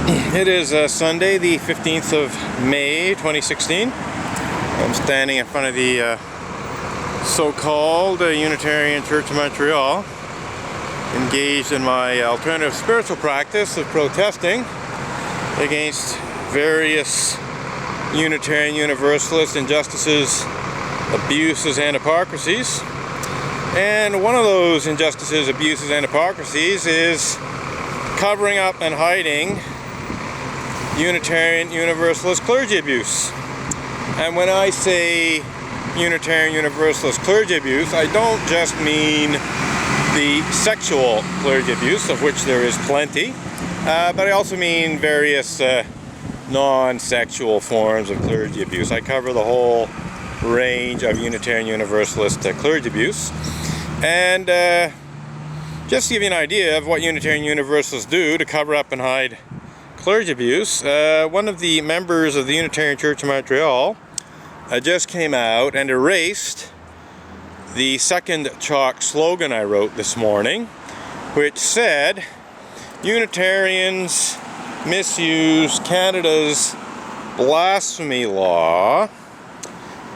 It is Sunday, the 15th of May, 2016. I'm standing in front of the so-called Unitarian Church of Montreal, engaged in my alternative spiritual practice of protesting against various Unitarian Universalist injustices, abuses, and hypocrisies. And one of those injustices, abuses, and hypocrisies is covering up and hiding Unitarian Universalist clergy abuse. And when I say Unitarian Universalist clergy abuse, I don't just mean the sexual clergy abuse, of which there is plenty, but I also mean various non-sexual forms of clergy abuse. I cover the whole range of Unitarian Universalist clergy abuse. And just to give you an idea of what Unitarian Universalists do to cover up and hide clergy abuse, one of the members of the Unitarian Church of Montreal just came out and erased the second chalk slogan I wrote this morning, which said, "Unitarians misuse Canada's blasphemy law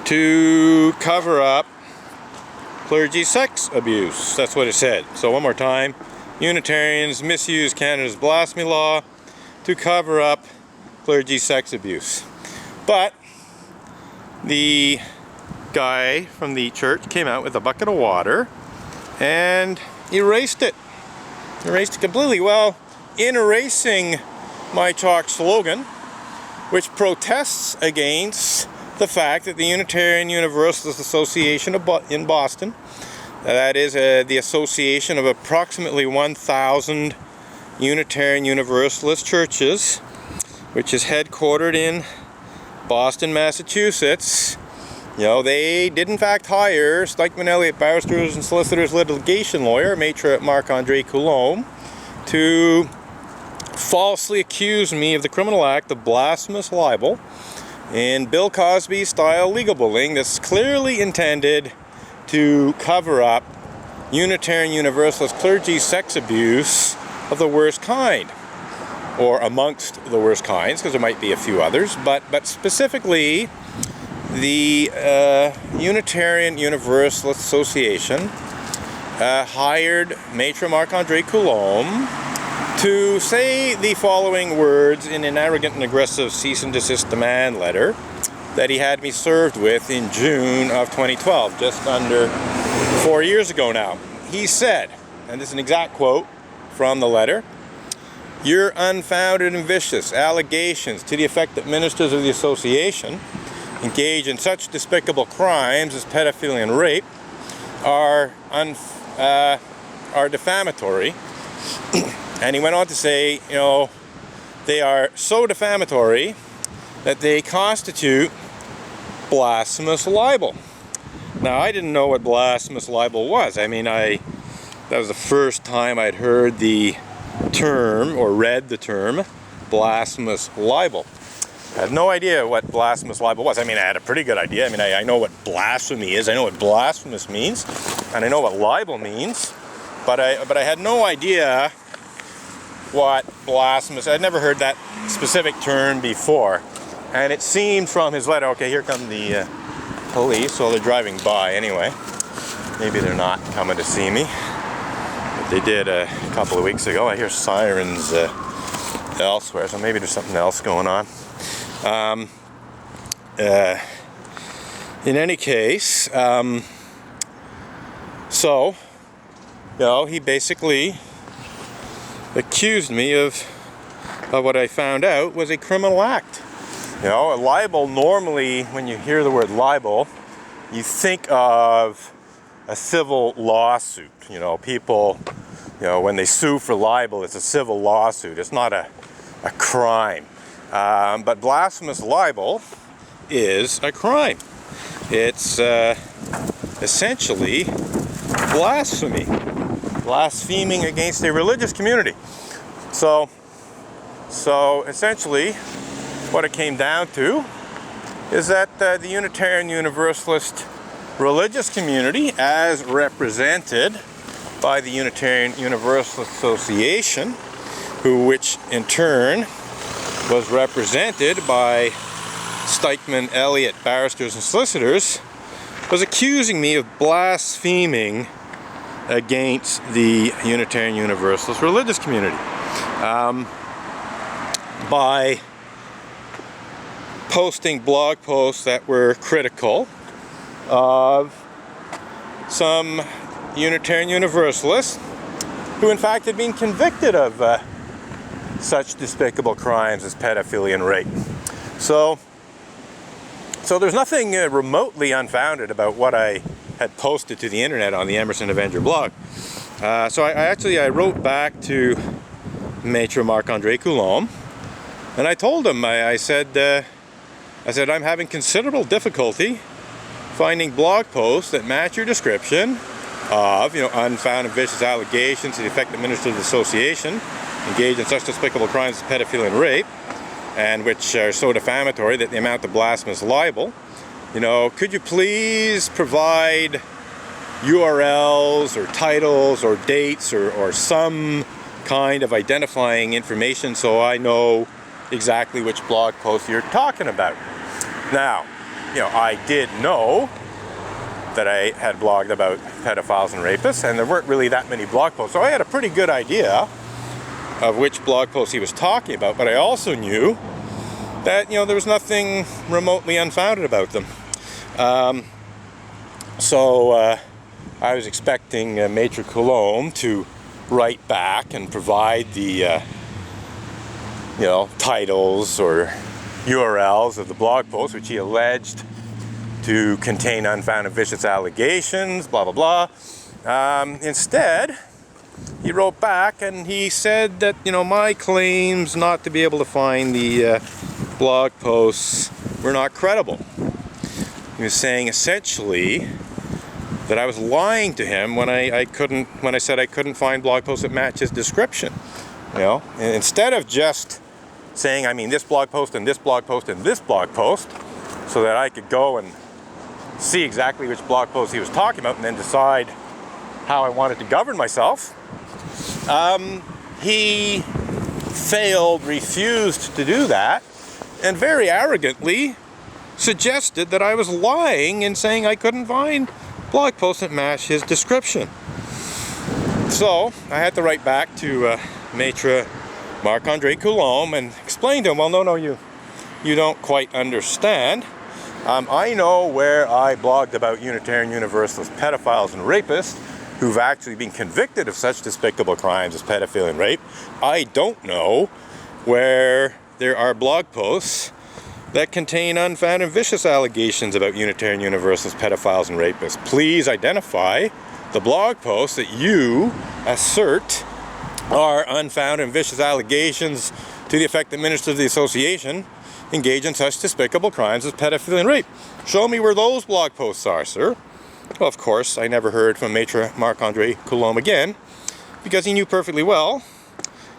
to cover up clergy sex abuse." That's what it said. So one more time, Unitarians misuse Canada's blasphemy law to cover up clergy sex abuse. But the guy from the church came out with a bucket of water and erased it. Erased it completely. Well, in erasing my chalk slogan, which protests against the fact that the Unitarian Universalist Association in Boston, that is the association of approximately 1,000 Unitarian Universalist churches, which is headquartered in Boston, Massachusetts, they did in fact hire Stikeman Elliott Barristers and Solicitors litigation lawyer, Maitre Marc-Andre Coulombe, to falsely accuse me of the criminal act of blasphemous libel in Bill Cosby style legal bullying that's clearly intended to cover up Unitarian Universalist clergy sex abuse of the worst kind, or amongst the worst kinds, because there might be a few others, but specifically the Unitarian Universalist Association hired Maitre Marc-Andre Coulombe to say the following words in an arrogant and aggressive cease and desist demand letter that he had me served with in June of 2012, just under 4 years ago now. He said, and this is an exact quote from the letter, "Your unfounded and vicious allegations to the effect that ministers of the association engage in such despicable crimes as pedophilia and rape are defamatory." And he went on to say, they are so defamatory that they constitute blasphemous libel. Now, I didn't know what blasphemous libel was. I mean, that was the first time I'd heard the term, or read the term, blasphemous libel. I had no idea what blasphemous libel was. I mean, I had a pretty good idea. I mean, I know what blasphemy is. I know what blasphemous means. And I know what libel means. But I had no idea what blasphemous. I'd never heard that specific term before. And it seemed from his letter, okay, here come the police. Well, they're driving by anyway. Maybe they're not coming to see me. But they did a couple of weeks ago. I hear sirens elsewhere, so maybe there's something else going on. In any case, he basically accused me of what I found out was a criminal act. A libel, normally when you hear the word libel, you think of a civil lawsuit. People, when they sue for libel, it's a civil lawsuit. It's not a crime. But blasphemous libel is a crime. It's essentially blasphemy. Blaspheming against a religious community. So essentially, what it came down to is that the Unitarian Universalist religious community, as represented by the Unitarian Universalist Association, which in turn was represented by Stikeman Elliott Barristers and Solicitors, was accusing me of blaspheming against the Unitarian Universalist religious community by posting blog posts that were critical of some Unitarian Universalists who in fact had been convicted of such despicable crimes as pedophilia and rape. So there's nothing remotely unfounded about what I had posted to the internet on the Emerson Avenger blog. So I wrote back to Maitre Marc-Andre Coulombe, and I told him, I said I'm having considerable difficulty finding blog posts that match your description of, unfounded vicious allegations to the effect that ministers of the association engage in such despicable crimes as pedophilia and rape, and which are so defamatory that they amount to blasphemous libel. Could you please provide URLs or titles or dates or some kind of identifying information so I know exactly which blog post you're talking about? Now, I did know that I had blogged about pedophiles and rapists, and there weren't really that many blog posts, so I had a pretty good idea of which blog post he was talking about, but I also knew that, there was nothing remotely unfounded about them. So I was expecting Maitre Coulombe to write back and provide the, titles or URLs of the blog posts which he alleged to contain unfounded vicious allegations, blah, blah, blah. Instead, he wrote back and he said that, my claims not to be able to find the blog posts were not credible. He was saying essentially that I was lying to him when I said I couldn't find blog posts that match his description. And instead of just saying, this blog post and this blog post and this blog post, so that I could go and see exactly which blog post he was talking about and then decide how I wanted to govern myself, he refused to do that, and very arrogantly suggested that I was lying in saying I couldn't find blog posts that match his description. So I had to write back to Maitre Marc-Andre Coulombe and explain to him, well, no, you don't quite understand. I know where I blogged about Unitarian Universalist pedophiles and rapists who've actually been convicted of such despicable crimes as pedophilia and rape. I don't know where there are blog posts that contain unfounded and vicious allegations about Unitarian Universalist pedophiles and rapists. Please identify the blog posts that you assert are unfounded and vicious allegations to the effect that ministers of the association engage in such despicable crimes as pedophilia and rape. Show me where those blog posts are, sir. Well, of course, I never heard from Maitre Marc-Andre Coulombe again, because he knew perfectly well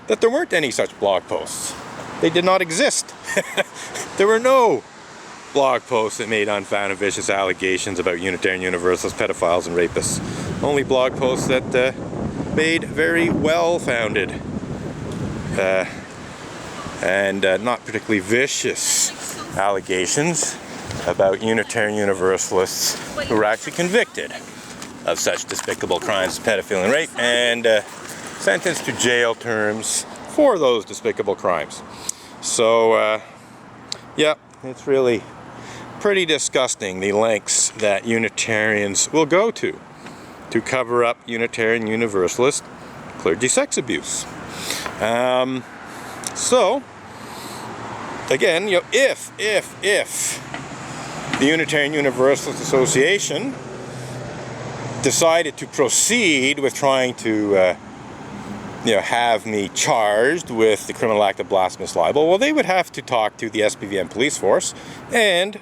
that there weren't any such blog posts. They did not exist. There were no blog posts that made unfounded vicious allegations about Unitarian Universalist pedophiles and rapists. Only blog posts that made very well-founded and not particularly vicious allegations about Unitarian Universalists who were actually convicted of such despicable crimes as pedophilia and rape and sentenced to jail terms for those despicable crimes. So, yeah, it's really pretty disgusting the lengths that Unitarians will go to cover up Unitarian Universalist clergy sex abuse. So, again, if the Unitarian Universalist Association decided to proceed with trying to have me charged with the criminal act of blasphemous libel, well, they would have to talk to the SPVM police force and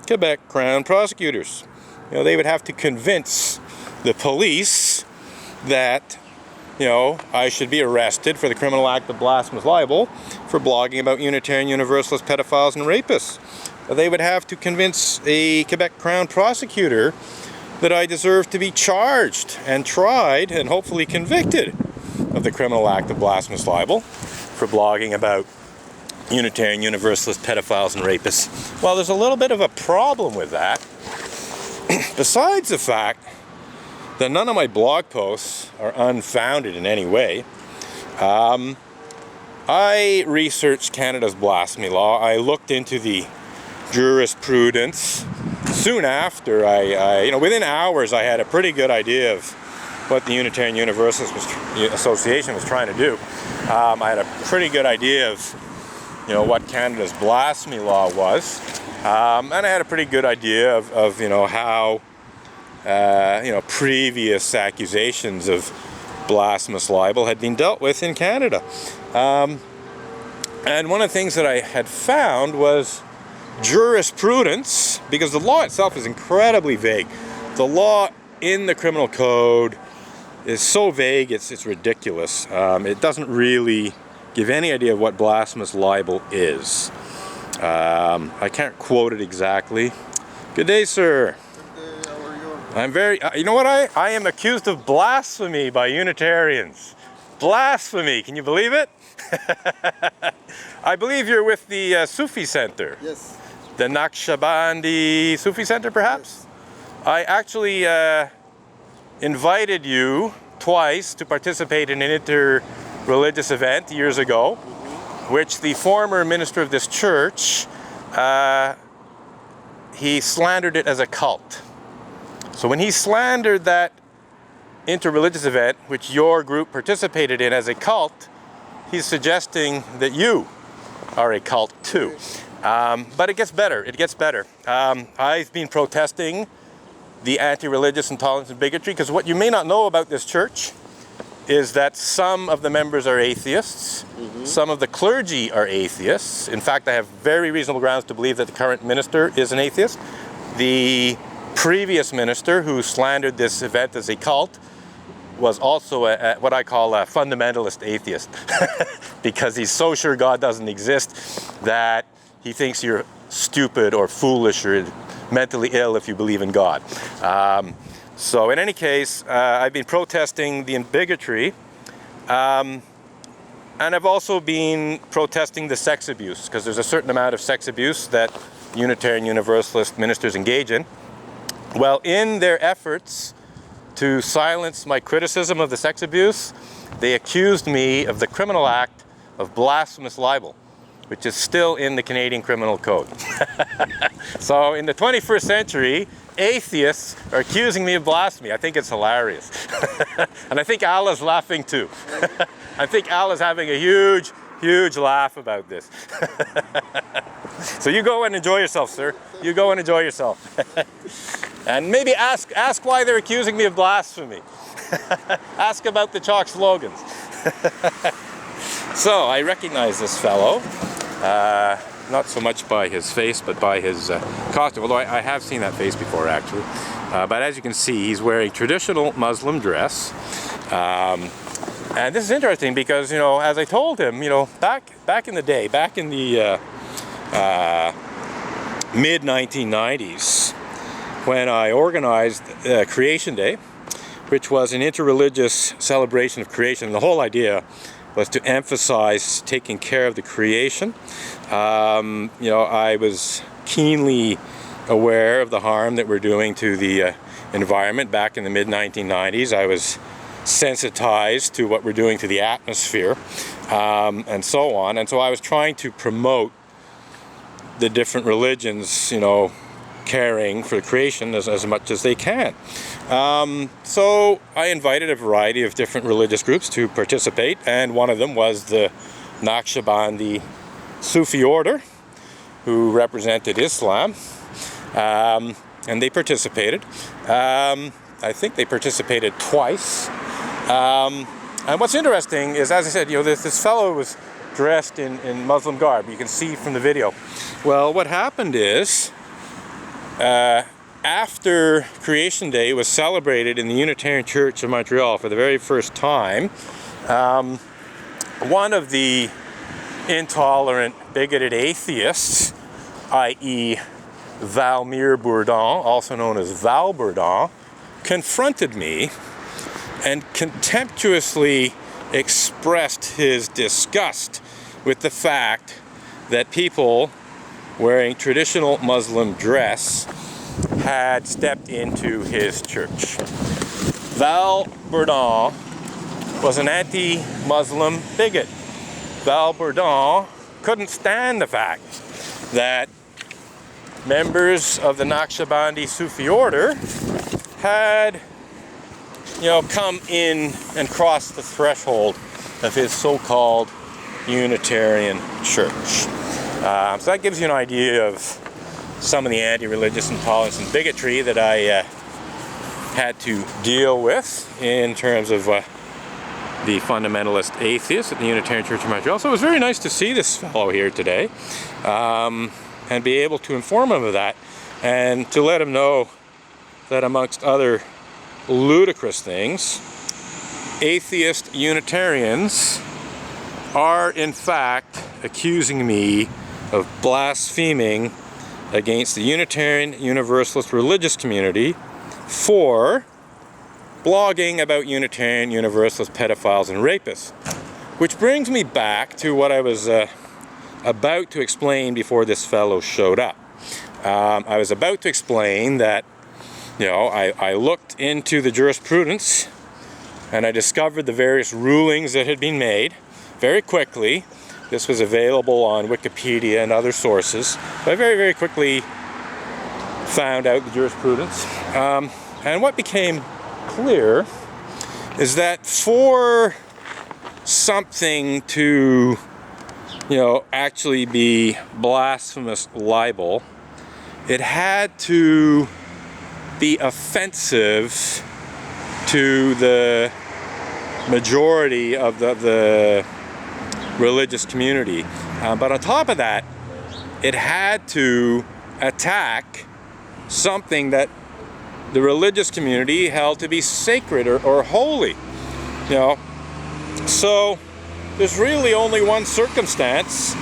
Quebec Crown prosecutors. They would have to convince the police that, I should be arrested for the criminal act of blasphemous libel for blogging about Unitarian Universalist pedophiles and rapists. They would have to convince a Quebec Crown prosecutor that I deserve to be charged and tried and hopefully convicted of the criminal act of blasphemous libel for blogging about Unitarian Universalist pedophiles and rapists. Well, there's a little bit of a problem with that. Besides the fact that none of my blog posts are unfounded in any way, I researched Canada's blasphemy law. I looked into the jurisprudence. Soon after, within hours, I had a pretty good idea of what the Unitarian Universalist Association was trying to do. I had a pretty good idea of, what Canada's blasphemy law was, and I had a pretty good idea of how, previous accusations of blasphemous libel had been dealt with in Canada. And one of the things that I had found was jurisprudence, because the law itself is incredibly vague. The law in the criminal code is so vague, it's ridiculous. It doesn't really give any idea of what blasphemous libel is. I can't quote it exactly. Good day, sir. Good day, how are you? I'm very, you know what, I am accused of blasphemy by Unitarians. Blasphemy, can you believe it? I believe you're with the Sufi Center. Yes. The Naqshbandi Sufi Center, perhaps? Yes. I actually invited you twice to participate in an inter-religious event years ago, which the former minister of this church, he slandered it as a cult. So when he slandered that inter-religious event, which your group participated in as a cult, he's suggesting that you are a cult too. But it gets better, it gets better. I've been protesting the anti-religious intolerance and bigotry, because what you may not know about this church is that some of the members are atheists, some of the clergy are atheists. In fact, I have very reasonable grounds to believe that the current minister is an atheist. The previous minister who slandered this event as a cult was also what I call a fundamentalist atheist, because he's so sure God doesn't exist that he thinks you're stupid or foolish or mentally ill if you believe in God. So in any case, I've been protesting the bigotry, and I've also been protesting the sex abuse, because there's a certain amount of sex abuse that Unitarian Universalist ministers engage in. Well, in their efforts to silence my criticism of the sex abuse, they accused me of the criminal act of blasphemous libel, which is still in the Canadian Criminal Code. So in the 21st century, atheists are accusing me of blasphemy. I think it's hilarious. And I think Allah's laughing too. I think Allah's having a huge, huge laugh about this. So you go and enjoy yourself, sir. You go and enjoy yourself. And maybe ask why they're accusing me of blasphemy. Ask about the chalk slogans. So I recognize this fellow, not so much by his face, but by his costume, although I have seen that face before, actually. But as you can see, he's wearing traditional Muslim dress. And this is interesting because, as I told him, back in the day, back in the mid-1990s, when I organized Creation Day, which was an interreligious celebration of creation. The whole idea was to emphasize taking care of the creation. I was keenly aware of the harm that we're doing to the environment back in the mid-1990s. I was sensitized to what we're doing to the atmosphere, and so on. And so I was trying to promote the different religions, caring for creation as much as they can. So I invited a variety of different religious groups to participate, and one of them was the Naqshbandi Sufi order, who represented Islam, and they participated. I think they participated twice. And what's interesting is, as I said, this fellow was dressed in Muslim garb. You can see from the video. Well, what happened is, after Creation Day was celebrated in the Unitarian Church of Montreal for the very first time, one of the intolerant, bigoted atheists, i.e. Valmir Bourdon, also known as Val Bourdon, confronted me and contemptuously expressed his disgust with the fact that people wearing traditional Muslim dress had stepped into his church. Val Bourdon was an anti-Muslim bigot. Val Bourdon couldn't stand the fact that members of the Naqshbandi Sufi order had, come in and crossed the threshold of his so-called Unitarian church. So that gives you an idea of some of the anti-religious intolerance and bigotry that I had to deal with in terms of the fundamentalist atheists at the Unitarian Church of Montreal. So it was very nice to see this fellow here today and be able to inform him of that and to let him know that amongst other ludicrous things, atheist Unitarians are in fact accusing me of blaspheming against the Unitarian Universalist religious community for blogging about Unitarian Universalist pedophiles and rapists. Which brings me back to what I was about to explain before this fellow showed up. I was about to explain that, I looked into the jurisprudence and I discovered the various rulings that had been made very quickly. This was available on Wikipedia and other sources. But I very, very quickly found out the jurisprudence. And what became clear is that for something to, actually be blasphemous libel, it had to be offensive to the majority of the religious community. But on top of that, it had to attack something that the religious community held to be sacred or holy. So there's really only one circumstance